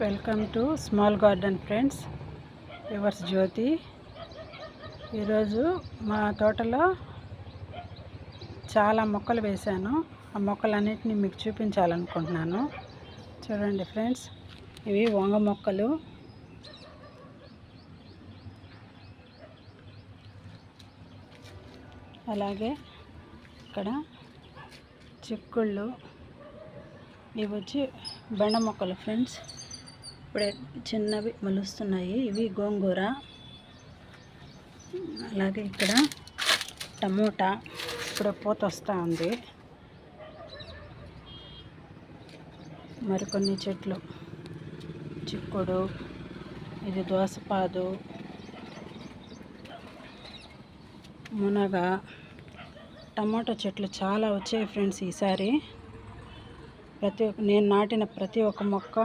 Welcome to small garden friends. Yours Jyothi. ఈరోజు మా తోటలో చాలా మొక్కలు వేశాను. ఆ మొక్కలన్నిటిని మీకు చూపించాలనుకుంటున్నాను. చూడండి ఫ్రెండ్స్, ఇవి వంగ మొక్కలు. అలాగే ఇక్కడ చిక్కుళ్ళు. ఇవి వచ్చి బెండ మొక్కలు ఫ్రెండ్స్. ఇప్పుడే చిన్నవి మొలుస్తున్నాయి. ఇవి గోంగూర. అలాగే ఇక్కడ టమోటా ఇప్పుడు పూత వస్తూ ఉంది. మరికొన్ని చెట్లు, చిక్కుడు, ఇది దోసపాదు, మునగ, టమాటో చెట్లు చాలా వచ్చాయి ఫ్రెండ్స్. ఈసారి నేను నాటిన ప్రతి ఒక్క మొక్క